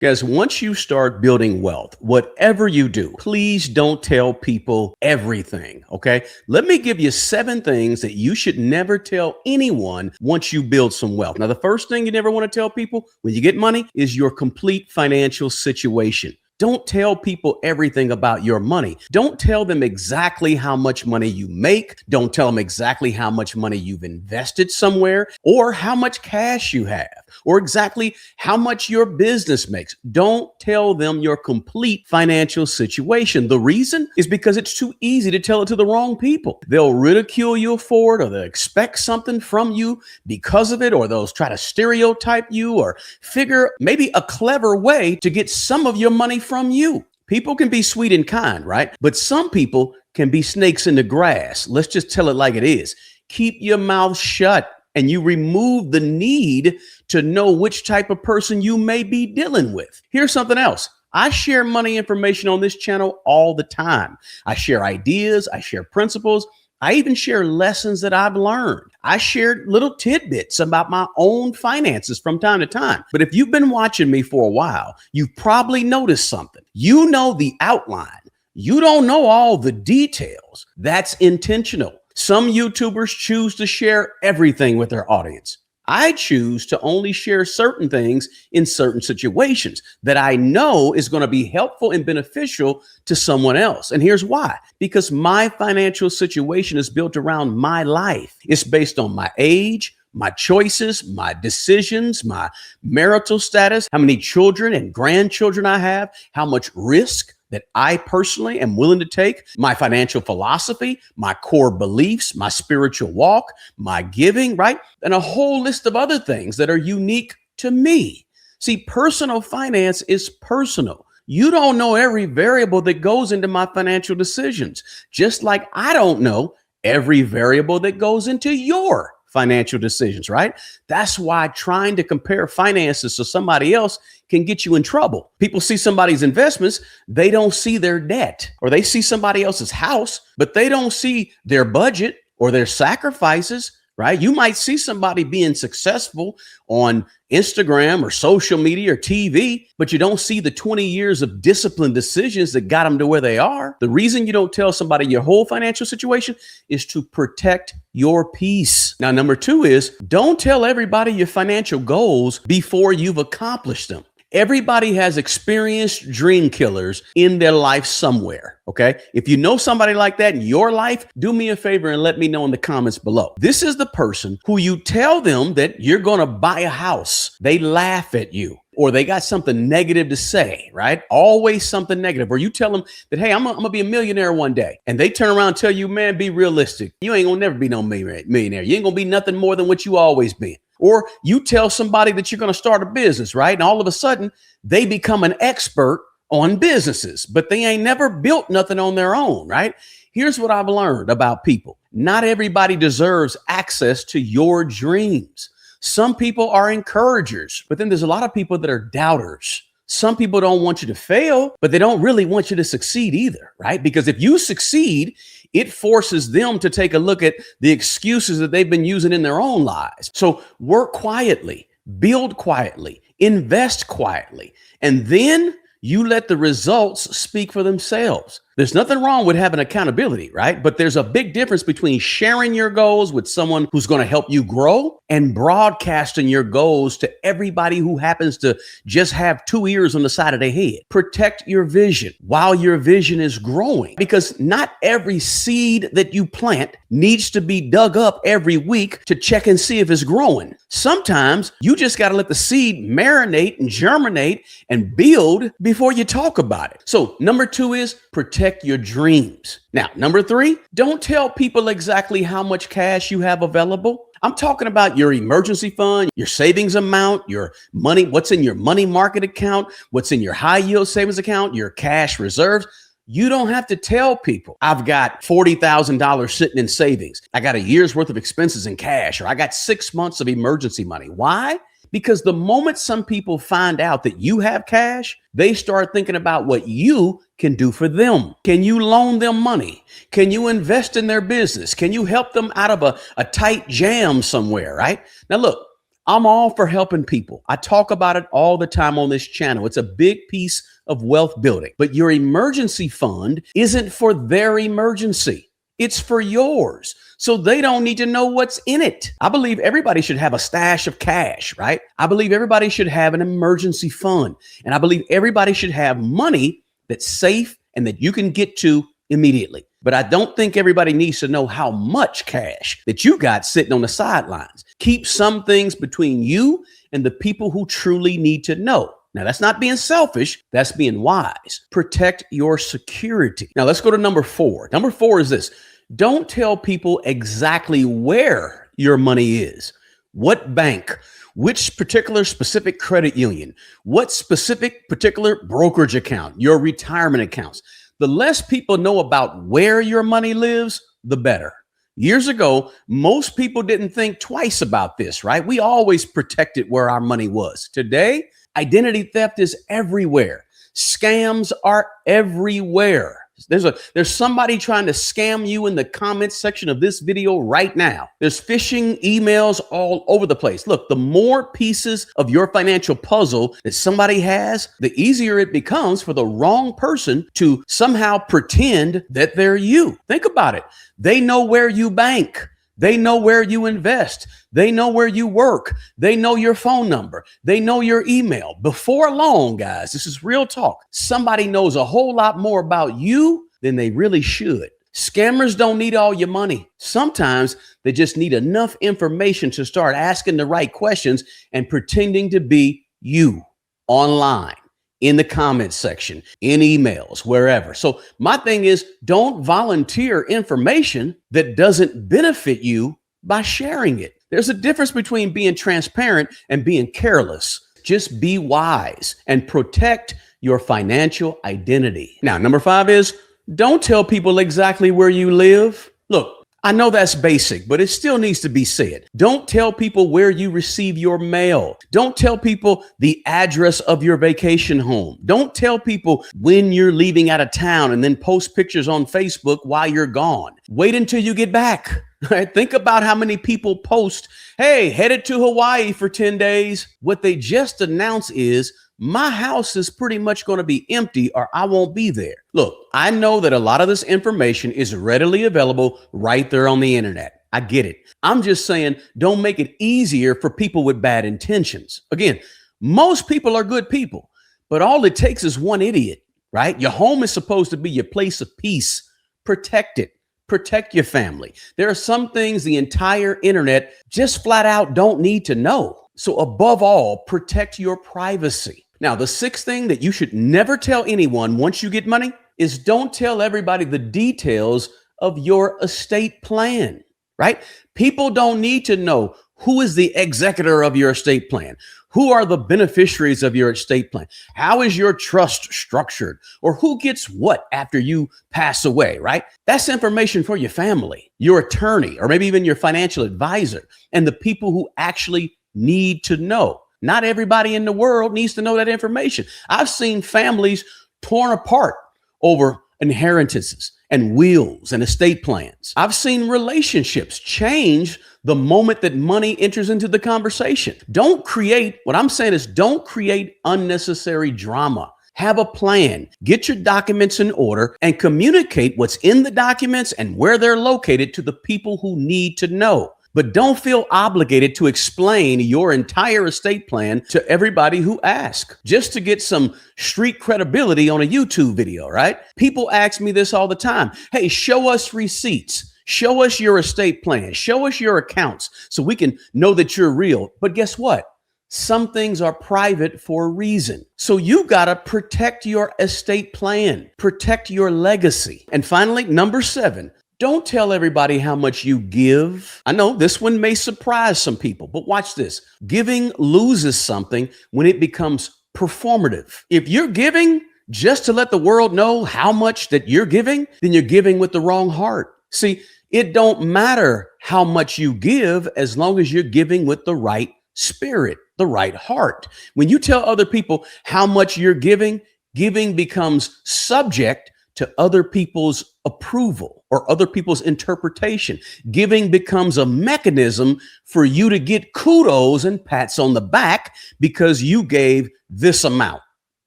Guys, once you start building wealth, whatever you do, please don't tell people everything. Okay. Let me give you 7 things that you should never tell anyone once you build some wealth. Now, the first thing you never want to tell people when you get money is your complete financial situation. Don't tell people everything about your money. Don't tell them exactly how much money you make. Don't tell them exactly how much money you've invested somewhere or how much cash you have or exactly how much your business makes. Don't tell them your complete financial situation. The reason is because it's too easy to tell it to the wrong people. They'll ridicule you for it, or they'll expect something from you because of it, or they'll try to stereotype you or figure maybe a clever way to get some of your money from you. People can be sweet and kind, right? But some people can be snakes in the grass. Let's just tell it like it is. Keep your mouth shut, and you remove the need to know which type of person you may be dealing with. Here's something else. I share money information on this channel all the time. I share ideas, I share principles. I even share lessons that I've learned. I share little tidbits about my own finances from time to time. But if you've been watching me for a while, you've probably noticed something. You know the outline. You don't know all the details. That's intentional. Some YouTubers choose to share everything with their audience. I choose to only share certain things in certain situations that I know is going to be helpful and beneficial to someone else. And here's why. Because my financial situation is built around my life. It's based on my age, my choices, my decisions, my marital status, how many children and grandchildren I have, how much risk that I personally am willing to take, my financial philosophy, my core beliefs, my spiritual walk, my giving, right? And a whole list of other things that are unique to me. See, personal finance is personal. You don't know every variable that goes into my financial decisions, just like I don't know every variable that goes into your financial decisions, right? That's why trying to compare finances to somebody else can get you in trouble. People see somebody's investments, they don't see their debt, or they see somebody else's house, but they don't see their budget or their sacrifices, right? You might see somebody being successful on Instagram or social media or TV, but you don't see the 20 years of disciplined decisions that got them to where they are. The reason you don't tell somebody your whole financial situation is to protect your peace. Now, number 2 is don't tell everybody your financial goals before you've accomplished them. Everybody has experienced dream killers in their life somewhere. Okay. If you know somebody like that in your life, do me a favor and let me know in the comments below. This is the person who you tell them that you're going to buy a house. They laugh at you, or they got something negative to say, right? Always something negative. Or you tell them that, hey, I'm going to be a millionaire one day. And they turn around and tell you, man, be realistic. You ain't going to never be no millionaire. You ain't going to be nothing more than what you always been. Or you tell somebody that you're going to start a business, right? And all of a sudden they become an expert on businesses, but they ain't never built nothing on their own, right? Here's what I've learned about people. Not everybody deserves access to your dreams. Some people are encouragers, but then there's a lot of people that are doubters. Some people don't want you to fail, but they don't really want you to succeed either, right? Because if you succeed, it forces them to take a look at the excuses that they've been using in their own lives. So work quietly, build quietly, invest quietly, and then you let the results speak for themselves. There's nothing wrong with having accountability, right? But there's a big difference between sharing your goals with someone who's going to help you grow and broadcasting your goals to everybody who happens to just have 2 ears on the side of their head. Protect your vision while your vision is growing, because not every seed that you plant needs to be dug up every week to check and see if it's growing. Sometimes you just got to let the seed marinate and germinate and build before you talk about it. So number 2 is protect your dreams. Now, number 3, don't tell people exactly how much cash you have available. I'm talking about your emergency fund, your savings amount, your money, what's in your money market account, what's in your high yield savings account, your cash reserves. You don't have to tell people, I've got $40,000 sitting in savings. I got a year's worth of expenses in cash, or I got 6 months of emergency money. Why? Because the moment some people find out that you have cash, they start thinking about what you can do for them. Can you loan them money? Can you invest in their business? Can you help them out of a tight jam somewhere, right? Now, look, I'm all for helping people. I talk about it all the time on this channel. It's a big piece of wealth building. But your emergency fund isn't for their emergency. It's for yours. So they don't need to know what's in it. I believe everybody should have a stash of cash, right? I believe everybody should have an emergency fund. And I believe everybody should have money that's safe and that you can get to immediately. But I don't think everybody needs to know how much cash that you got sitting on the sidelines. Keep some things between you and the people who truly need to know. Now, that's not being selfish. That's being wise. Protect your security. Now, let's go to number 4. Number 4 is this. Don't tell people exactly where your money is, what bank, which particular specific credit union, what specific particular brokerage account, your retirement accounts. The less people know about where your money lives, the better. Years ago, most people didn't think twice about this, right? We always protected where our money was. Today, identity theft is everywhere. Scams are everywhere. There's somebody trying to scam you in the comments section of this video right now. There's phishing emails all over the place. Look, the more pieces of your financial puzzle that somebody has, the easier it becomes for the wrong person to somehow pretend that they're you. Think about it. They know where you bank. They know where you invest. They know where you work. They know your phone number. They know your email. Before long, guys, this is real talk. Somebody knows a whole lot more about you than they really should. Scammers don't need all your money. Sometimes they just need enough information to start asking the right questions and pretending to be you online, in the comments section, in emails, wherever. So my thing is, don't volunteer information that doesn't benefit you by sharing it. There's a difference between being transparent and being careless. Just be wise and protect your financial identity. Now, number 5 is don't tell people exactly where you live. Look, I know that's basic, but it still needs to be said. Don't tell people where you receive your mail. Don't tell people the address of your vacation home. Don't tell people when you're leaving out of town and then post pictures on Facebook while you're gone. Wait until you get back. Right? Think about how many people post, hey, headed to Hawaii for 10 days. What they just announced is, my house is pretty much going to be empty or I won't be there. Look, I know that a lot of this information is readily available right there on the internet. I get it. I'm just saying, don't make it easier for people with bad intentions. Again, most people are good people, but all it takes is one idiot, right? Your home is supposed to be your place of peace. Protect it. Protect your family. There are some things the entire internet just flat out don't need to know. So above all, protect your privacy. Now, the 6th thing that you should never tell anyone once you get money is don't tell everybody the details of your estate plan, right? People don't need to know who is the executor of your estate plan. Who are the beneficiaries of your estate plan? How is your trust structured? Or who gets what after you pass away, right? That's information for your family, your attorney, or maybe even your financial advisor, and the people who actually need to know. Not everybody in the world needs to know that information. I've seen families torn apart over inheritances and wills and estate plans. I've seen relationships change the moment that money enters into the conversation. What I'm saying is don't create unnecessary drama. Have a plan, get your documents in order, and communicate what's in the documents and where they're located to the people who need to know. But don't feel obligated to explain your entire estate plan to everybody who asks, just to get some street credibility on a YouTube video, right? People ask me this all the time. Hey, show us receipts. Show us your estate plan. Show us your accounts so we can know that you're real. But guess what? Some things are private for a reason. So you got to protect your estate plan, protect your legacy. And finally, number 7, don't tell everybody how much you give. I know this one may surprise some people, but watch this. Giving loses something when it becomes performative. If you're giving just to let the world know how much that you're giving, then you're giving with the wrong heart. See, it don't matter how much you give as long as you're giving with the right spirit, the right heart. When you tell other people how much you're giving, giving becomes subject to other people's approval or other people's interpretation. Giving becomes a mechanism for you to get kudos and pats on the back because you gave this amount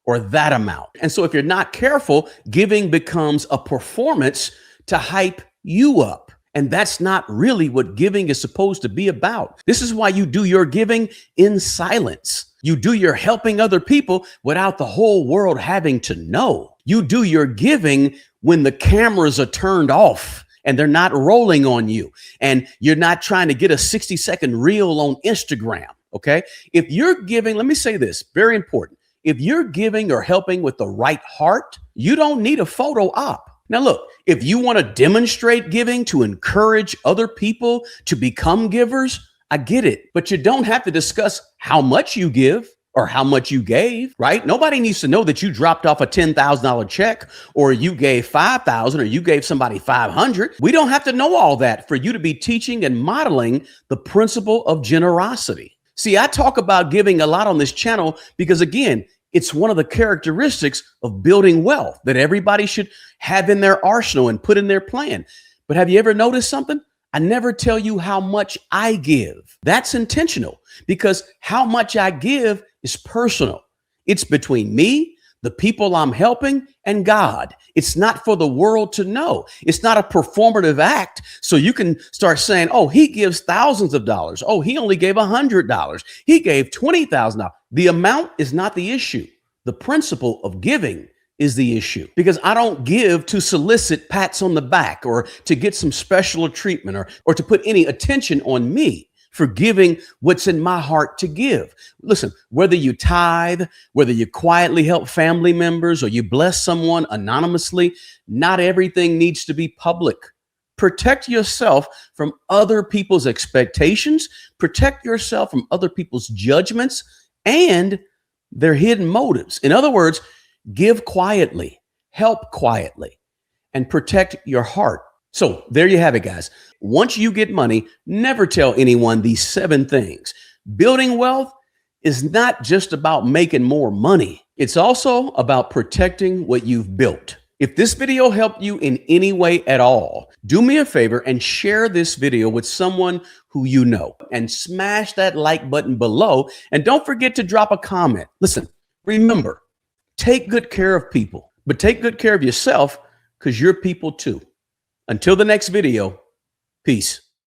or that amount. And so if you're not careful, giving becomes a performance to hype you up. And that's not really what giving is supposed to be about. This is why you do your giving in silence. You do your helping other people without the whole world having to know. You do your giving when the cameras are turned off and they're not rolling on you and you're not trying to get a 60-second reel on Instagram. Okay. If you're giving, let me say this, very important. If you're giving or helping with the right heart, you don't need a photo op. Now, look, if you want to demonstrate giving to encourage other people to become givers, I get it. But you don't have to discuss how much you give or how much you gave, right? Nobody needs to know that you dropped off a $10,000 check or you gave $5,000 or you gave somebody $500. We don't have to know all that for you to be teaching and modeling the principle of generosity. See, I talk about giving a lot on this channel because, again, it's one of the characteristics of building wealth that everybody should have in their arsenal and put in their plan. But have you ever noticed something? I never tell you how much I give. That's intentional because how much I give is personal. It's between me, the people I'm helping, and God. It's not for the world to know. It's not a performative act. So you can start saying, oh, he gives thousands of dollars. Oh, he only gave $100. He gave $20,000. The amount is not the issue. The principle of giving is the issue, because I don't give to solicit pats on the back or to get some special treatment or to put any attention on me for giving what's in my heart to give. Listen, whether you tithe, whether you quietly help family members or you bless someone anonymously, not everything needs to be public. Protect yourself from other people's expectations, protect yourself from other people's judgments and their hidden motives. In other words, give quietly, help quietly, and protect your heart. So there you have it, guys. Once you get money, never tell anyone these 7 things. Building wealth is not just about making more money. It's also about protecting what you've built. If this video helped you in any way at all, do me a favor and share this video with someone who you know and smash that like button below. And don't forget to drop a comment. Listen, remember, take good care of people, but take good care of yourself because you're people too. Until the next video, peace.